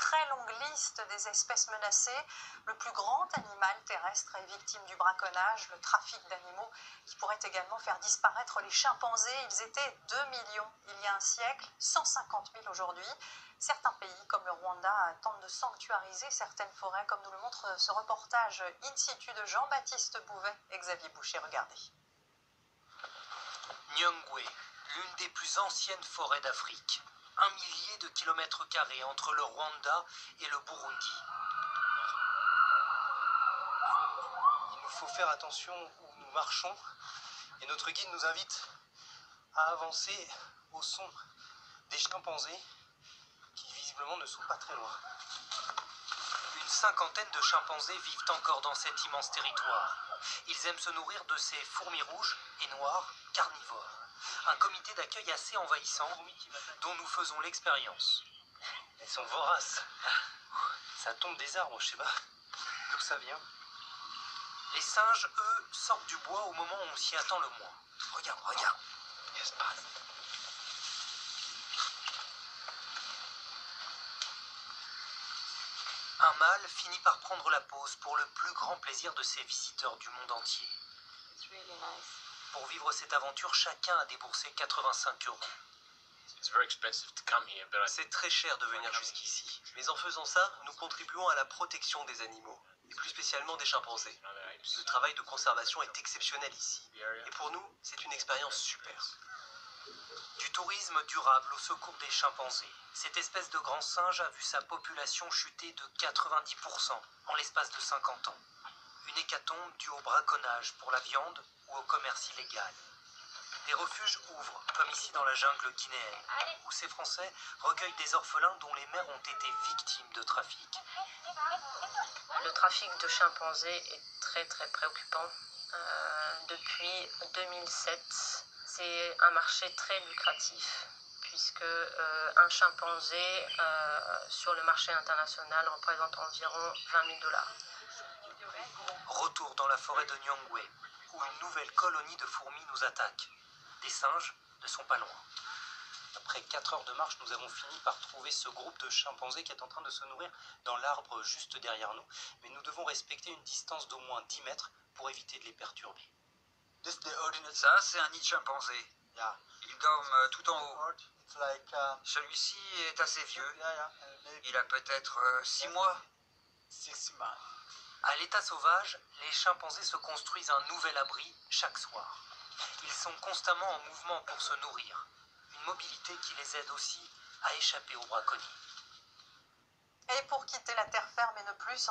très longue liste des espèces menacées. Le plus grand animal terrestre est victime du braconnage, le trafic d'animaux qui pourrait également faire disparaître les chimpanzés. Ils étaient 2 millions il y a un siècle, 150 000 aujourd'hui. Certains pays comme le Rwanda tentent de sanctuariser certaines forêts, comme nous le montre ce reportage in situ de Jean-Baptiste Bouvet et Xavier Boucher. Regardez. Nyungwe, l'une des plus anciennes forêts d'Afrique. 1 millier de kilomètres carrés entre le Rwanda et le Burundi. Il nous faut faire attention où nous marchons et notre guide nous invite à avancer au son des chimpanzés qui visiblement ne sont pas très loin. Une cinquantaine de chimpanzés vivent encore dans cet immense territoire. Ils aiment se nourrir de ces fourmis rouges et noires carnivores. Un comité d'accueil assez envahissant dont nous faisons l'expérience. Elles sont voraces. Ça tombe des arbres, je sais pas d'où ça vient. Les singes, eux, sortent du bois au moment où on s'y attend le moins. Regarde, regarde. Yes, passe. Un mâle finit par prendre la pose pour le plus grand plaisir de ses visiteurs du monde entier. Pour vivre cette aventure, chacun a déboursé 85 €. C'est très cher de venir jusqu'ici. Mais en faisant ça, nous contribuons à la protection des animaux, et plus spécialement des chimpanzés. Le travail de conservation est exceptionnel ici. Et pour nous, c'est une expérience super. Du tourisme durable au secours des chimpanzés. Cette espèce de grand singe a vu sa population chuter de 90% en l'espace de 50 ans. Une hécatombe due au braconnage pour la viande ou au commerce illégal. Des refuges ouvrent, comme ici dans la jungle guinéenne, où ces Français recueillent des orphelins dont les mères ont été victimes de trafic. Le trafic de chimpanzés est très préoccupant. Depuis 2007, c'est un marché très lucratif, puisque un chimpanzé sur le marché international représente environ 20 000 $. Retour dans la forêt de Nyungwe, où une nouvelle colonie de fourmis nous attaque. Des singes ne sont pas loin. Après 4 heures de marche, nous avons fini par trouver ce groupe de chimpanzés qui est en train de se nourrir dans l'arbre juste derrière nous. Mais nous devons respecter une distance d'au moins 10 mètres pour éviter de les perturber. Ça, c'est un nid de chimpanzé. Ils dorment tout en haut. Celui-ci est assez vieux. Il a peut-être 6 mois. À l'état sauvage, les chimpanzés se construisent un nouvel abri chaque soir. Ils sont constamment en mouvement pour se nourrir. Une mobilité qui les aide aussi à échapper aux braconniers. Et pour quitter la terre ferme et ne plus